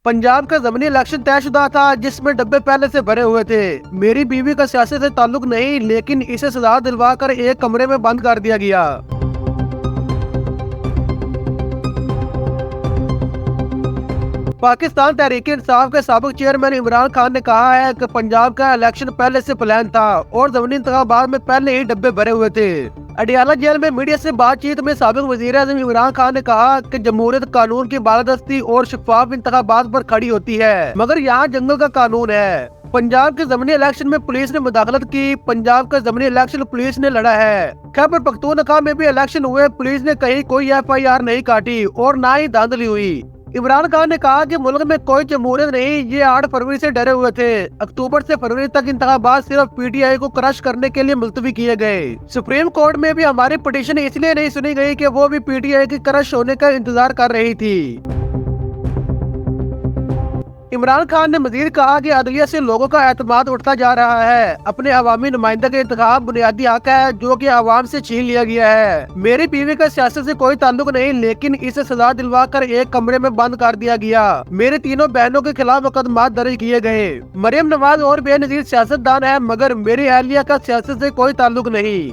पंजाब का ज़मीनी इलेक्शन तय शुदा था जिसमें डब्बे पहले से भरे हुए थे। मेरी बीवी का सियासत से ताल्लुक नहीं, लेकिन इसे सजा दिलवा कर एक कमरे में बंद कर दिया गया। पाकिस्तान तहरीक इंसाफ के साबिक चेयरमैन इमरान खान ने कहा है कि पंजाब का इलेक्शन पहले से प्लान था और ज़मीनी इंतखाबात में पहले ही डब्बे भरे हुए थे। अडियाला जेल में मीडिया से बातचीत में साबिक वज़ीर आज़म इमरान खान ने कहा कि जमहूरियत कानून की बालादस्ती और शफाफ इंतखाबात पर खड़ी होती है, मगर यहाँ जंगल का कानून है। पंजाब के ज़मीनी इलेक्शन में पुलिस ने मुदाखलत की। पंजाब का ज़मीनी इलेक्शन पुलिस ने लड़ा है। खैबर पख्तूनख्वा में भी इलेक्शन हुए, पुलिस ने कहीं कोई FIR नहीं काटी और न ही धांधली हुई। इमरान खान ने कहा कि मुल्क में कोई जमहूरियत नहीं, ये 8 फरवरी से डरे हुए थे। अक्टूबर से फरवरी तक इंतखाबात सिर्फ PTI को क्रश करने के लिए मुलतवी किए गए। सुप्रीम कोर्ट में भी हमारी पिटीशन इसलिए नहीं सुनी गई कि वो भी PTI के क्रश होने का इंतजार कर रही थी। इमरान खान ने मजीद कहा कि अदलिया से लोगों का एतमाद उठता जा रहा है। अपने अवामी नुमाइंदा के इंतखाब बुनियादी हक है जो कि आवाम से छीन लिया गया है। मेरी बीवी का सियासत से कोई ताल्लुक नहीं, लेकिन इसे सजा दिलवा कर एक कमरे में बंद कर दिया गया। मेरे तीनों बहनों के खिलाफ मुकदमा दर्ज किए गए। मरियम नवाज और बेनजीर सियासतदान है, मगर मेरी अहलिया का सियासत से कोई ताल्लुक नहीं।